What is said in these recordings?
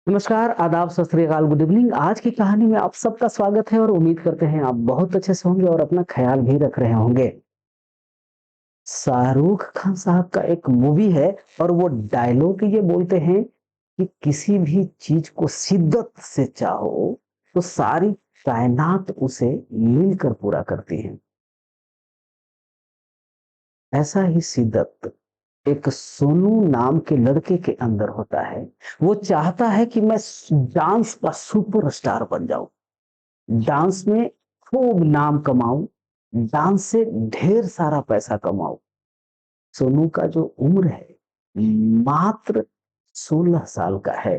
नमस्कार, आदाब, सत श्री अकाल, गुड इवनिंग। आज की कहानी में आप सबका स्वागत है और उम्मीद करते हैं आप बहुत अच्छे से होंगे और अपना ख्याल भी रख रहे होंगे। शाहरुख खान साहब का एक मूवी है और वो डायलॉग ये बोलते हैं कि किसी भी चीज को शिद्दत से चाहो तो सारी कायनात उसे मिलकर पूरा करती है। ऐसा ही शिद्दत एक सोनू नाम के लड़के के अंदर होता है। वो चाहता है कि मैं डांस का सुपरस्टार बन जाऊं, डांस में खूब नाम कमाऊं, डांस से ढेर सारा पैसा कमाऊं। सोनू का जो उम्र है मात्र 16 साल का है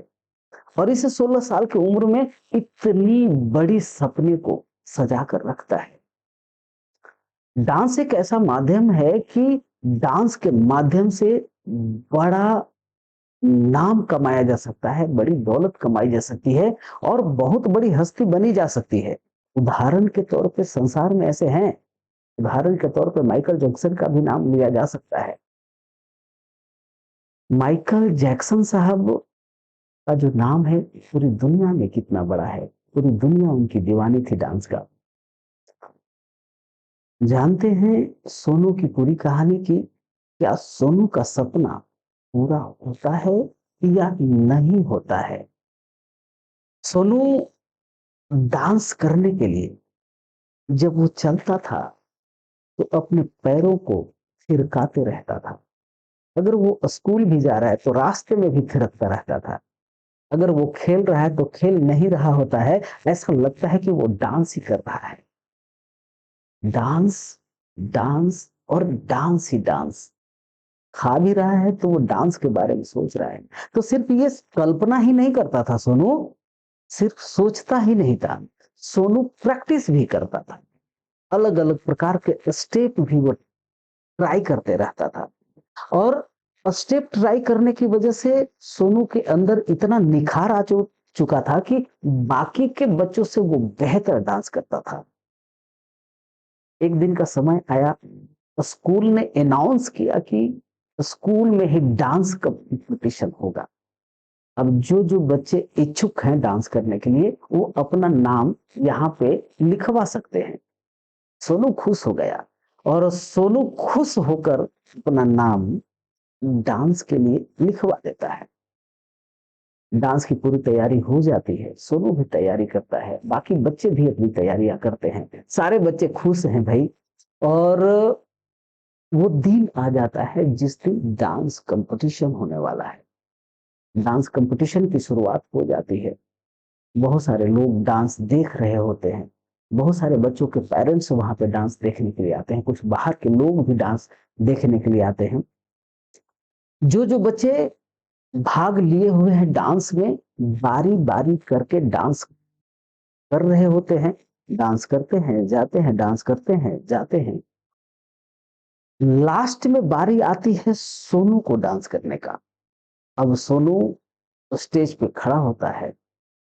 और इस 16 साल की उम्र में इतनी बड़ी सपने को सजा कर रखता है। डांस एक ऐसा माध्यम है कि डांस के माध्यम से बड़ा नाम कमाया जा सकता है, बड़ी दौलत कमाई जा सकती है और बहुत बड़ी हस्ती बनी जा सकती है। उदाहरण के तौर पे संसार में ऐसे हैं, उदाहरण के तौर पे माइकल जैक्सन का भी नाम लिया जा सकता है। माइकल जैक्सन साहब का जो नाम है पूरी दुनिया में कितना बड़ा है, पूरी दुनिया उनकी दीवानी थी डांस का। जानते हैं सोनू की पूरी कहानी की, क्या सोनू का सपना पूरा होता है या नहीं होता है? सोनू डांस करने के लिए जब वो चलता था तो अपने पैरों को थिरकाते रहता था। अगर वो स्कूल भी जा रहा है तो रास्ते में भी थिरकता रहता था। अगर वो खेल रहा है तो खेल नहीं रहा होता है, ऐसा लगता है कि वो डांस ही कर रहा है। डांस, डांस और डांस ही डांस। खा भी रहा है तो वो डांस के बारे में सोच रहा है। तो सिर्फ ये कल्पना ही नहीं करता था सोनू, सिर्फ सोचता ही नहीं था, सोनू प्रैक्टिस भी करता था। अलग अलग प्रकार के स्टेप भी वो ट्राई करते रहता था और स्टेप ट्राई करने की वजह से सोनू के अंदर इतना निखार आ चुका था कि बाकी के बच्चों से वो बेहतर डांस करता था। एक दिन का समय आया, स्कूल ने अनाउंस किया कि स्कूल में ही डांस कंपटीशन होगा। अब जो जो बच्चे इच्छुक हैं डांस करने के लिए वो अपना नाम यहाँ पे लिखवा सकते हैं। सोनू खुश हो गया और सोनू खुश होकर अपना नाम डांस के लिए लिखवा देता है। डांस की पूरी तैयारी हो जाती है, सोनू भी तैयारी करता है, बाकी बच्चे भी अपनी तैयारियां करते हैं, सारे बच्चे खुश हैं भाई। और वो दिन आ जाता है जिस दिन डांस कंपटीशन होने वाला है। डांस कंपटीशन की शुरुआत हो जाती है। बहुत सारे लोग डांस देख रहे होते हैं। बहुत सारे बच्चों के पेरेंट्स वहां पे डांस देखने के लिए आते हैं, कुछ बाहर के लोग भी डांस देखने के लिए आते हैं। जो जो बच्चे भाग लिए हुए हैं डांस में, बारी बारी करके डांस कर रहे होते हैं, डांस करते हैं जाते हैं, डांस करते हैं जाते हैं। लास्ट में बारी आती है सोनू को डांस करने का। अब सोनू स्टेज पे खड़ा होता है,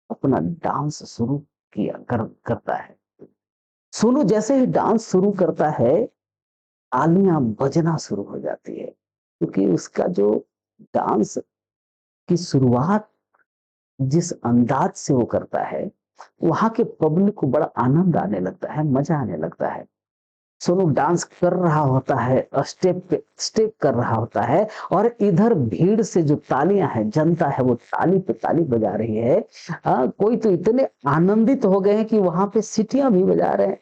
अपना डांस शुरू करता है। सोनू जैसे ही डांस शुरू करता है, तालियां बजना शुरू हो जाती है, क्योंकि उसका जो डांस की शुरुआत जिस अंदाज से वो करता है, वहां के पब्लिक को बड़ा आनंद आने लगता है, मजा आने लगता है। सोनू डांस कर रहा होता है, स्टेप पे स्टेप कर रहा होता है और इधर भीड़ से जो तालियां है, जनता है, वो ताली पे ताली बजा रही है। कोई तो इतने आनंदित हो गए हैं कि वहां पे सीटियां भी बजा रहे हैं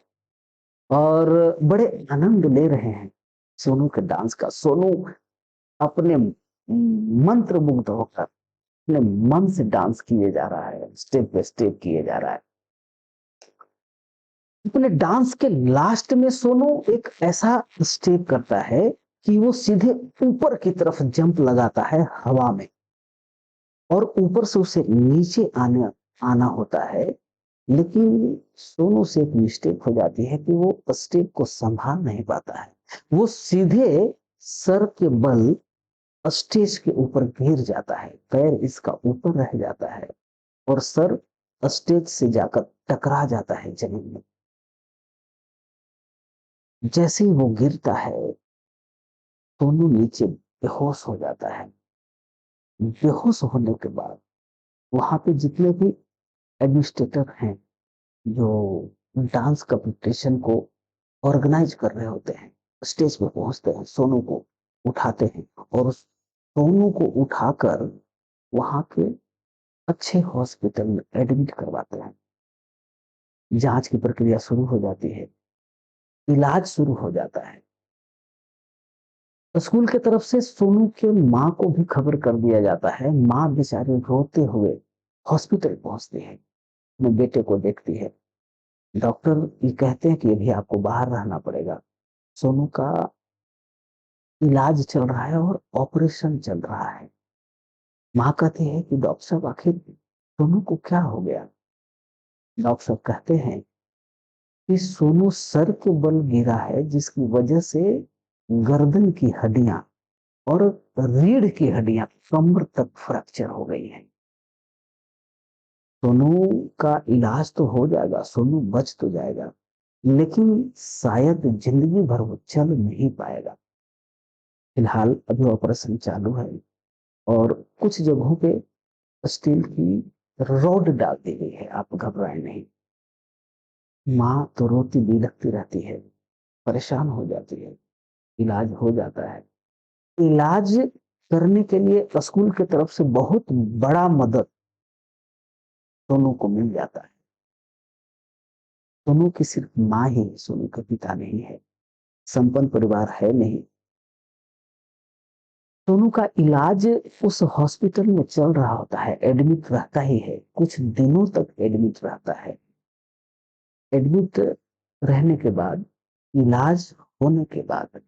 और बड़े आनंद ले रहे हैं सोनू के डांस का। सोनू अपने मंत्र मुग्ध होकर अपने मन से डांस किए जा रहा है, स्टेप पे स्टेप किए जा रहा है। अपने डांस के लास्ट में सोनू एक ऐसा स्टेप करता है कि वो सीधे ऊपर की तरफ जंप लगाता है हवा में और ऊपर से उसे नीचे आने आना होता है। लेकिन सोनू से एक मिस्टेक हो जाती है कि वो स्टेप को संभाल नहीं पाता है। वो सीधे सर के बल स्टेज के ऊपर गिर जाता है, पैर इसका ऊपर रह जाता है और सर स्टेज से जाकर टकरा जाता है जमीन में। जैसे ही वो गिरता है, सोनू नीचे बेहोश हो जाता है। बेहोश होने के बाद वहाँ पे जितने भी एडमिनिस्ट्रेटर हैं, जो डांस कॉम्पिटिशन को ऑर्गेनाइज कर रहे होते हैं, स्टेज पे पहुँचते हैं, सोनू को उठाते हैं और उस सोनू को उठाकर वहाँ के अच्छे हॉस्पिटल में एडमिट करवाते हैं। जाँच की प्रक्रिया शुरू हो जाती है, इलाज शुरू हो जाता है। स्कूल की तरफ से सोनू के माँ को भी खबर कर दिया जाता है। माँ बेचारी रोते हुए हॉस्पिटल पहुँचती है, अपने बेटे को देखती है। डॉक्टर ये कहते हैं कि अभी आपको बाहर रहना पड़ेगा। सोनू का इलाज चल रहा है और ऑपरेशन चल रहा है। माँ कहती है कि डॉक्टर साहब आखिर सोनू को क्या हो गया? डॉक्टर साहब कहते हैं कि सोनू सर के बल गिरा है जिसकी वजह से गर्दन की हड्डियां और रीढ़ की हड्डियां कमर तक फ्रैक्चर हो गई हैं। सोनू का इलाज तो हो जाएगा, सोनू बच तो जाएगा, लेकिन शायद जिंदगी भर वो चल नहीं पाएगा। फिलहाल अभी ऑपरेशन चालू है और कुछ जगहों पे स्टील की रॉड डाल दी गई है, आप घबराएं नहीं। माँ तो रोती बिलखती रहती है, परेशान हो जाती है। इलाज हो जाता है। इलाज करने के लिए स्कूल की तरफ से बहुत बड़ा मदद सोनू को मिल जाता है। सोनू की सिर्फ माँ ही है, सोनू का पिता नहीं है, संपन्न परिवार है नहीं। सोनू का इलाज उस हॉस्पिटल में चल रहा होता है, एडमिट रहता ही है, कुछ दिनों तक एडमिट रहता है। एडमिट रहने के बाद, इलाज होने के बाद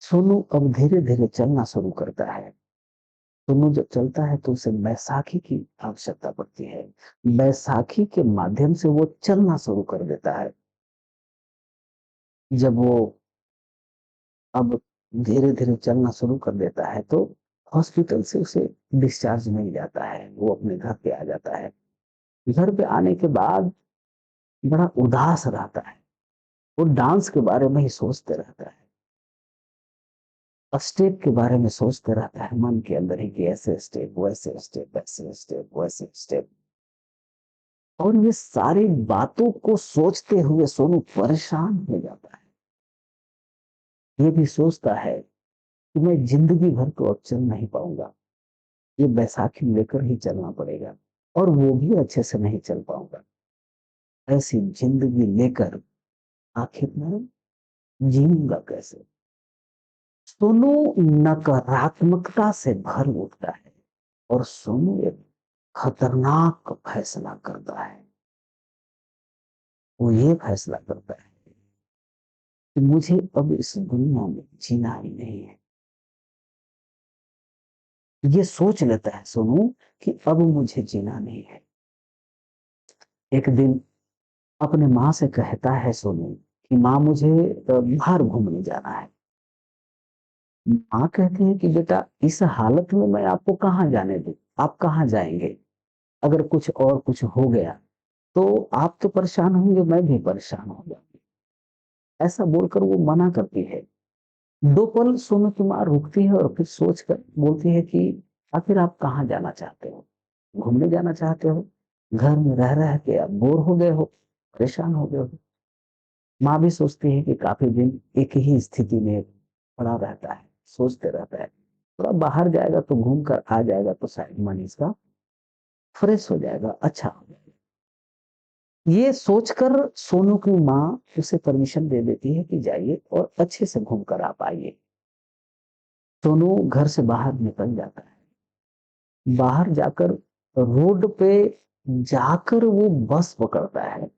सोनू अब धीरे-धीरे चलना शुरू करता है। सोनू जब चलता है तो उसे बैसाखी की आवश्यकता पड़ती है। बैसाखी के माध्यम से वो चलना शुरू कर देता है। जब वो अब धीरे-धीरे चलना शुरू कर देता है तो हॉस्पिटल से उसे डिस्चार्ज मिल जाता है। वो अपने घर पे आ जाता है। घर पे आने के बाद बड़ा उदास रहता है। वो डांस के बारे में ही सोचते रहता है। स्टेप के बारे में सोचते रहता है मन के अंदर ही कि ऐसे स्टेप, वैसे स्टेप, ऐसे स्टेप, वैसे स्टेप। और ये सारी बातों को सोचते हुए सोनू परेशान हो जाता है। ये भी सोचता है कि मैं जिंदगी भर तो अब चल नहीं पाऊंगा, ये बैसाखी लेकर ही चलना पड़ेगा और वो भी अच्छे से नहीं चल पाऊंगा। ऐसी जिंदगी लेकर आखिर मैं जीऊंगा कैसे? सोनू नकारात्मकता से भर उठता है और सोनू एक खतरनाक फैसला करता है। वो ये फैसला करता है कि मुझे अब इस दुनिया में जीना ही नहीं है। ये सोच लेता है सोनू कि अब मुझे जीना नहीं है। एक दिन अपने माँ से कहता है सोनू कि माँ मुझे बाहर घूमने जाना है। माँ कहती है कि बेटा इस हालत में मैं आपको कहाँ जाने दूँ? आप कहाँ जाएँगे? अगर कुछ और कुछ हो गया तो आप तो परेशान होंगे, मैं भी परेशान हो जाऊँगी। ऐसा बोलकर वो मना करती है। 2 पल सोनू की माँ रुकती है और फिर सोच कर बोलती है कि आखिर आप कहाँ जाना चाहते हो? घूमने जाना चाहते हो? घर में रह के आप बोर हो गए हो, परेशान हो गए हो। माँ भी सोचती है कि काफ़ी दिन एक ही स्थिति में पड़ा रहता है, सोचते रहता है। थोड़ा बाहर जाएगा तो घूम कर आ जाएगा तो शायद मन इसका फ्रेश हो जाएगा, अच्छा हो जाएगा। ये सोचकर सोनू की माँ उसे परमिशन दे देती है कि जाइए और अच्छे से घूम कर आप आइए। सोनू घर से बाहर निकल जाता है। बाहर जाकर रोड पे जाकर वो बस पकड़ता है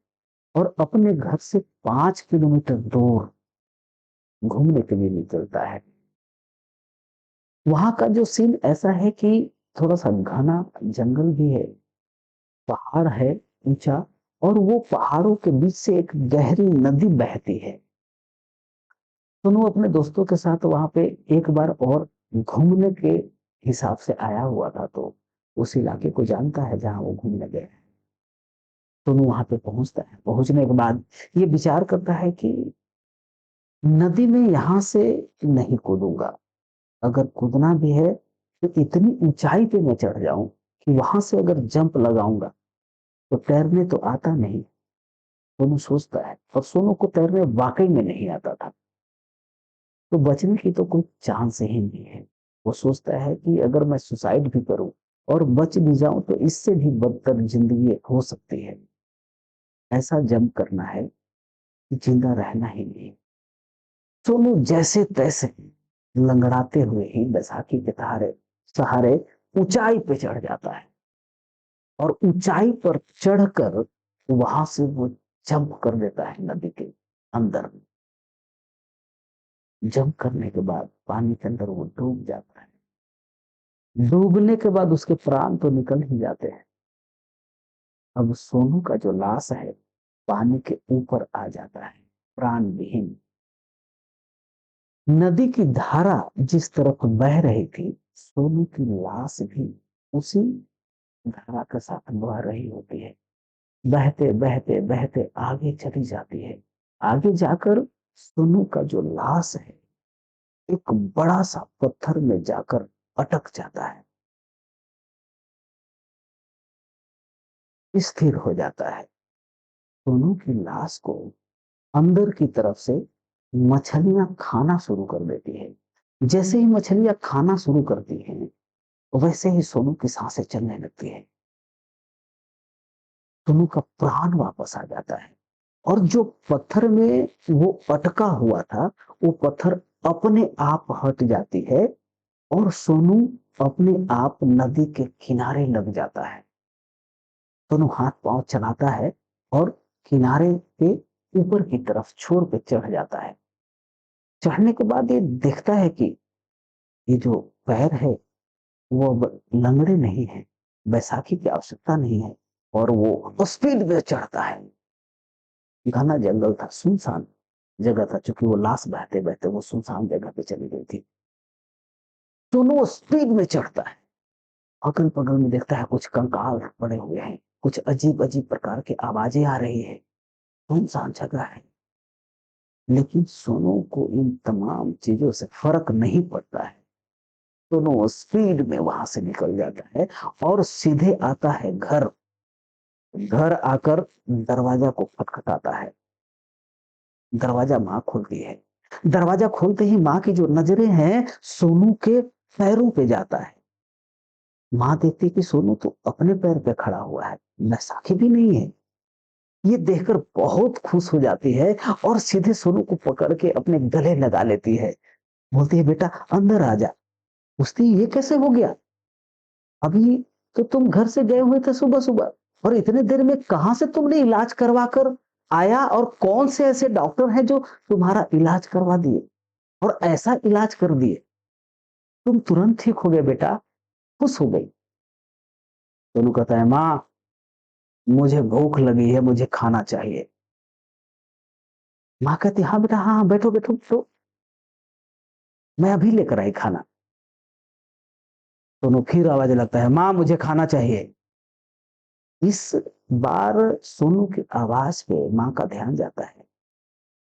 और अपने घर से 5 किलोमीटर दूर घूमने के लिए निकलता है। वहाँ का जो सीन ऐसा है कि थोड़ा-सा घना जंगल भी है, पहाड़ है ऊँचा और वो पहाड़ों के बीच से एक गहरी नदी बहती है। दोनों अपने दोस्तों के साथ वहाँ पे एक बार और घूमने के हिसाब से आया हुआ था, तो उस इलाके को जानता है जहाँ वो घूमने गए हैं। दोनों वहाँ पे पहुँचता है, पहुँचने के बाद ये विचार करता है कि नदी में यहाँ से नहीं कूदूँगा, अगर कूदना भी है तो इतनी ऊँचाई पे मैं चढ़ जाऊँ कि वहां से अगर जंप लगाऊंगा तो तैरने तो आता नहीं। सोनू सोचता है, और सोनू को तैरने वाकई में नहीं आता था, तो बचने की तो कोई चांस ही नहीं है। वो सोचता है कि अगर मैं सुसाइड भी करूं और बच भी जाऊं तो इससे भी बदतर जिंदगी हो सकती है। ऐसा जंप करना है कि जिंदा रहना ही नहीं। सोनू जैसे तैसे लंगड़ाते हुए ही बैसाखी के सहारे सहारे ऊंचाई पे चढ़ जाता है, और ऊंचाई पर चढ़कर वहां से वो जंप कर देता है नदी के अंदर। जंप करने के बाद पानी के अंदर वो डूब जाता है। डूबने के बाद उसके प्राण तो निकल ही जाते हैं। अब सोनू का जो लाश है पानी के ऊपर आ जाता है, प्राण विहीन। नदी की धारा जिस तरफ बह रही थी, सोनू की लाश भी उसी धारा के साथ बह रही होती है। बहते बहते बहते आगे चली जाती है। आगे जाकर सोनू का जो लाश है एक बड़ा सा पत्थर में जाकर अटक जाता है, स्थिर हो जाता है। सोनू की लाश को अंदर की तरफ से मछलियां खाना शुरू कर देती है। जैसे ही मछलियां खाना शुरू करती हैं, वैसे ही सोनू की सांसें चलने लगती है। सोनू का प्राण वापस आ जाता है, और जो पत्थर में वो अटका हुआ था, वो पत्थर अपने आप हट जाती है, और सोनू अपने आप नदी के किनारे लग जाता है। सोनू हाथ पांव चलाता है और किनारे पे ऊपर की तरफ छोर पे चढ़ जाता है। चढ़ने के बाद ये देखता है कि ये जो पैर है वो अब लंगड़े नहीं है, बैसाखी की आवश्यकता नहीं है, और वो स्पीड में चढ़ता है। घना जंगल था, सुनसान जगह था, क्योंकि वो लाश बहते बहते वो सुनसान जगह पे चली गई थी। दोनों स्पीड में चढ़ता है। अगल बगल में देखता है कुछ कंकाल पड़े हुए हैं, कुछ अजीब अजीब प्रकार की आवाजें आ रही है। सुनसान जगह है, लेकिन सोनू को इन तमाम चीजों से फर्क नहीं पड़ता है। दोनों स्पीड में वहां से निकल जाता है और सीधे आता है घर। घर आकर दरवाजा को खटखटाता है। दरवाजा माँ खोलती है। दरवाजा खोलते ही माँ की जो नजरें हैं सोनू के पैरों पे जाता है। माँ देखती है कि सोनू तो अपने पैर पे खड़ा हुआ है, बैसाखी भी नहीं है। ये देखकर बहुत खुश हो जाती है, और सीधे सोनू को पकड़ के अपने गले लगा लेती है। बोलती है, बेटा अंदर आ जा। पूछती है, ये कैसे हो गया? अभी तो तुम घर से गए हुए थे सुबह सुबह, और इतने देर में कहां से तुमने इलाज करवा कर आया, और कौन से ऐसे डॉक्टर हैं जो तुम्हारा इलाज करवा दिए और ऐसा इलाज कर दिए? तुम तुरंत ठीक हो गए बेटा। खुश हो गई। सोनू कहता है, माँ मुझे भूख लगी है, मुझे खाना चाहिए। माँ कहती, हाँ बेटा, हाँ हाँ, बैठो बैठो बैठो, मैं अभी लेकर आई खाना। दोनों फिर आवाज लगता है, माँ मुझे खाना चाहिए। इस बार सोनू की आवाज पे माँ का ध्यान जाता है।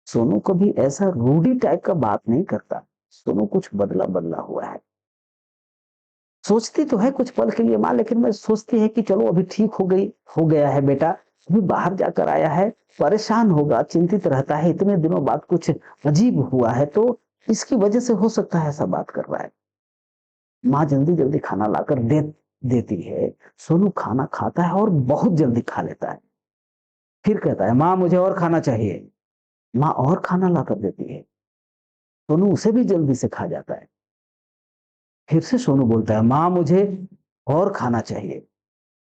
सोनू कभी ऐसा रूडी टाइप का बात नहीं करता। सोनू कुछ बदला बदला हुआ है। सोचती तो है कुछ पल के लिए माँ, लेकिन मैं सोचती है कि चलो अभी ठीक हो गई, हो गया है बेटा, अभी बाहर जाकर आया है, परेशान होगा, चिंतित रहता है, इतने दिनों बाद कुछ अजीब हुआ है, तो इसकी वजह से हो सकता है ऐसा बात कर रहा है। माँ जल्दी जल्दी खाना लाकर देती है। सोनू खाना खाता है और बहुत जल्दी खा लेता है। फिर कहता है, माँ मुझे और खाना चाहिए। माँ और खाना लाकर देती है। सोनू उसे भी जल्दी से खा जाता है। फिर से सोनू बोलता है, माँ मुझे और खाना चाहिए।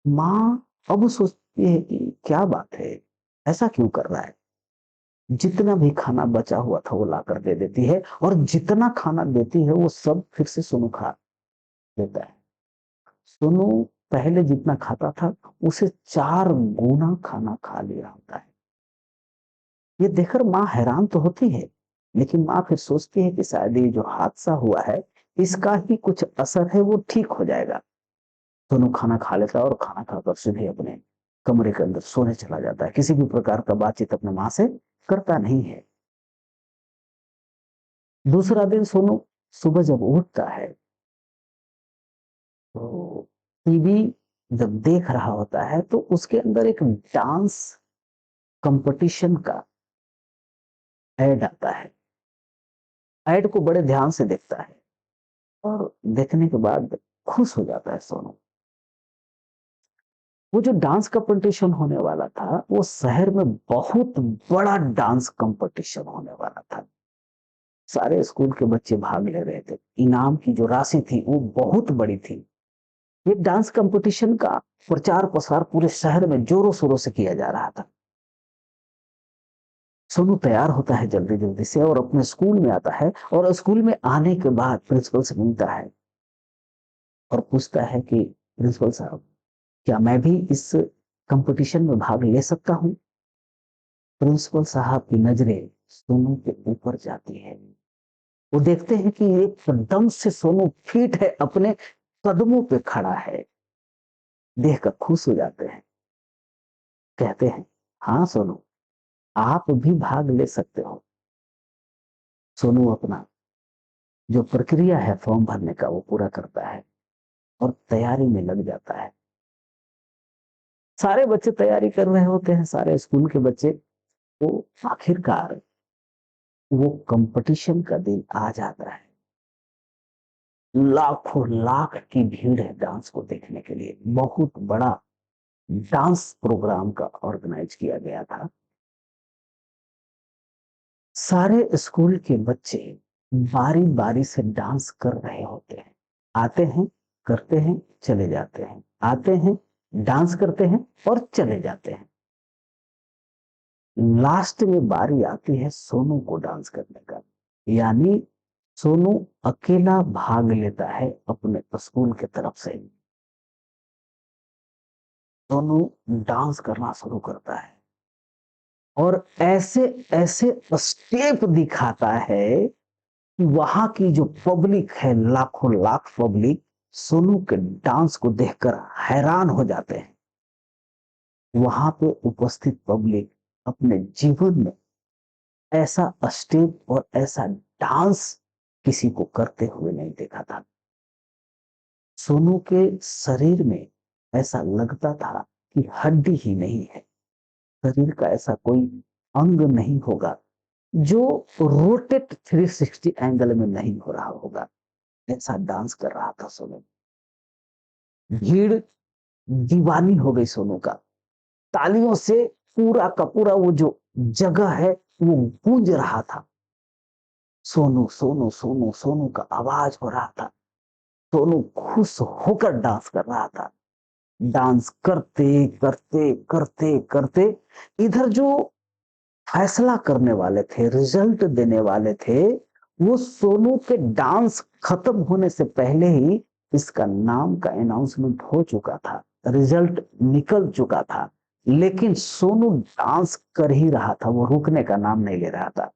माँ अब सोचती है कि क्या बात है, ऐसा क्यों कर रहा है। जितना भी खाना बचा हुआ था वो लाकर दे देती है, और जितना खाना देती है वो सब फिर से सोनू खा लेता है। सोनू पहले जितना खाता था उसे 4 गुना खाना खा लिया होता है। ये देखकर माँ हैरान तो होती है, लेकिन माँ फिर सोचती है कि शायद ये जो हादसा हुआ है इसका ही कुछ असर है, वो ठीक हो जाएगा। दोनों खाना खा लेता है और खाना खाकर सीधे अपने कमरे के अंदर सोने चला जाता है। किसी भी प्रकार का बातचीत अपने माँ से करता नहीं है। दूसरा दिन सोनू सुबह जब उठता है तो टीवी जब देख रहा होता है तो उसके अंदर एक डांस कंपटीशन का ऐड आता है। ऐड को बड़े ध्यान से देखता है और देखने के बाद खुश हो जाता है सोनू। वो जो डांस कंपटीशन होने वाला था, वो शहर में बहुत बड़ा डांस कंपटीशन होने वाला था। सारे स्कूल के बच्चे भाग ले रहे थे। इनाम की जो राशि थी वो बहुत बड़ी थी। ये डांस कंपटीशन का प्रचार प्रसार पूरे शहर में जोरों शोरों से किया जा रहा था। सोनू तैयार होता है जल्दी जल्दी से और अपने स्कूल में आता है, और स्कूल में आने के बाद प्रिंसिपल से मिलता है और पूछता है कि प्रिंसिपल साहब, क्या मैं भी इस कंपटीशन में भाग ले सकता हूँ? प्रिंसिपल साहब की नजरें सोनू के ऊपर जाती है। वो देखते हैं कि एकदम से सोनू फिट है, अपने कदमों पे खड़ा है। देखकर खुश हो जाते हैं। कहते हैं, हाँ सोनू, आप भी भाग ले सकते हो। सोनू अपना जो प्रक्रिया है फॉर्म भरने का वो पूरा करता है और तैयारी में लग जाता है। सारे बच्चे तैयारी कर रहे होते हैं, सारे स्कूल के बच्चे। तो आखिरकार वो कंपटीशन का दिन आ जाता है। लाखों लाख की भीड़ है डांस को देखने के लिए। बहुत बड़ा डांस प्रोग्राम का ऑर्गेनाइज किया गया था। सारे स्कूल के बच्चे बारी बारी से डांस कर रहे होते हैं। आते हैं, करते हैं, चले जाते हैं, आते हैं, डांस करते हैं और चले जाते हैं। लास्ट में बारी आती है सोनू को डांस करने का। यानी सोनू अकेला भाग लेता है अपने स्कूल की तरफ से। सोनू डांस करना शुरू करता है और ऐसे ऐसे स्टेप दिखाता है कि वहां की जो पब्लिक है, लाखों लाख पब्लिक, सोनू के डांस को देखकर हैरान हो जाते हैं। वहां पे उपस्थित पब्लिक अपने जीवन में ऐसा स्टेप और ऐसा डांस किसी को करते हुए नहीं देखा था। सोनू के शरीर में ऐसा लगता था कि हड्डी ही नहीं है। शरीर का ऐसा कोई अंग नहीं होगा जो रोटेट 360 एंगल में नहीं हो रहा होगा। ऐसा डांस कर रहा था सोनू। भीड़ दीवानी हो गई सोनू का। तालियों से पूरा का पूरा वो जो जगह है वो गूंज रहा था। सोनू सोनू सोनू सोनू का आवाज हो रहा था। सोनू खुश होकर डांस कर रहा था। डांस करते करते करते करते इधर जो फैसला करने वाले थे, रिजल्ट देने वाले थे, वो सोनू के डांस खत्म होने से पहले ही इसका नाम का अनाउंसमेंट हो चुका था, रिजल्ट निकल चुका था। लेकिन सोनू डांस कर ही रहा था, वो रुकने का नाम नहीं ले रहा था।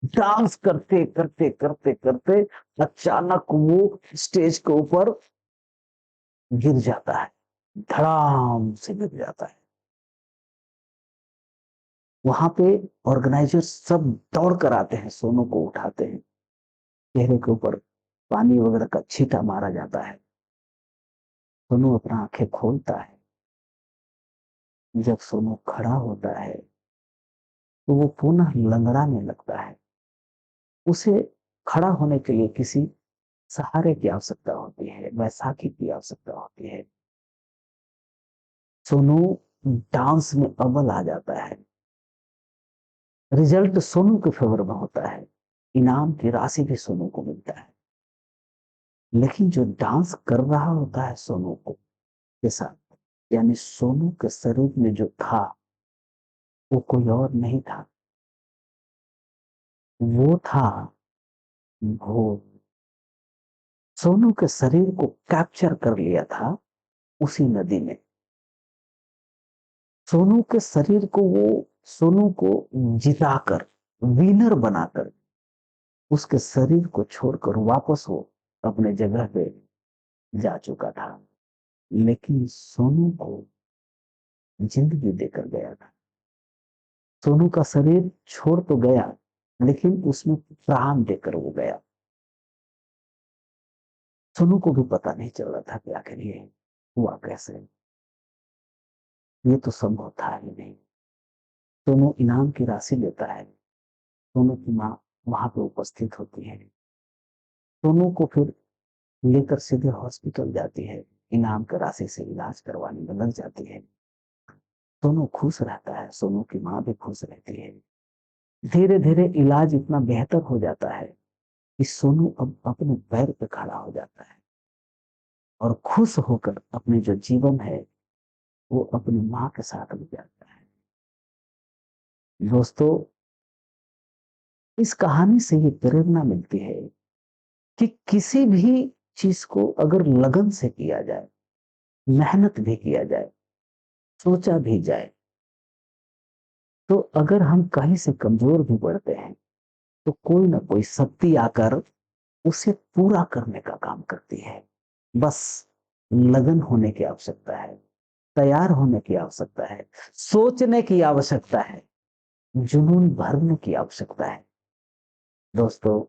डांस करते करते करते करते अचानक वो स्टेज के ऊपर गिर जाता है। धड़ाम से गिर जाता है। वहां पे ऑर्गेनाइजर सब दौड़ कर आते हैं, सोनू को उठाते हैं। चेहरे के ऊपर पानी वगैरह का छींटा मारा जाता है। सोनू अपना आंखें खोलता है। जब सोनू खड़ा होता है तो वो पुनः लंगड़ाने लगता है। उसे खड़ा होने के लिए किसी सहारे की आवश्यकता होती है, वैसाखी की आवश्यकता होती है। सोनू डांस में अव्वल आ जाता है। रिजल्ट सोनू के फेवर में होता है। इनाम की राशि भी सोनू को मिलता है। लेकिन जो डांस कर रहा होता है सोनू को के साथ, यानी सोनू के शरीर में जो था वो कोई और नहीं था, वो था भूत। सोनू के शरीर को कैप्चर कर लिया था उसी नदी ने। सोनू के शरीर को वो, सोनू को जिताकर, विनर बनाकर उसके शरीर को छोड़कर वापस वो अपने जगह पे जा चुका था। लेकिन सोनू को जिंदगी देकर गया था। सोनू का शरीर छोड़ तो गया, लेकिन उसमें प्राण देकर वो गया। सोनू को भी पता नहीं चल रहा था कि आखिर ये हुआ कैसे? ये तो संभव था ही नहीं। सोनू इनाम की राशि लेता है। सोनू की माँ वहां पे उपस्थित होती है। सोनू को फिर लेकर सीधे हॉस्पिटल जाती है। इनाम की राशि से इलाज करवाने में लग जाती है। सोनू खुश रहता है, सोनू की माँ भी खुश रहती है। धीरे धीरे इलाज इतना बेहतर हो जाता है कि सोनू अब अपने पैर पे खड़ा हो जाता है और खुश होकर अपने जो जीवन है वो अपनी माँ के साथ गुजारता है। दोस्तों, इस कहानी से ये प्रेरणा मिलती है कि किसी भी चीज को अगर लगन से किया जाए, मेहनत भी किया जाए, सोचा भी जाए, तो अगर हम कहीं से कमजोर भी पड़ते हैं तो कोई ना कोई शक्ति आकर उसे पूरा करने का काम करती है। बस लगन होने की आवश्यकता है, तैयार होने की आवश्यकता है, सोचने की आवश्यकता है, जुनून भरने की आवश्यकता है। दोस्तों,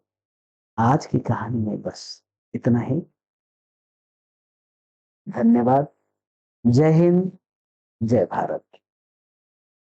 आज की कहानी में बस इतना ही। धन्यवाद। जय हिंद, जय भारत।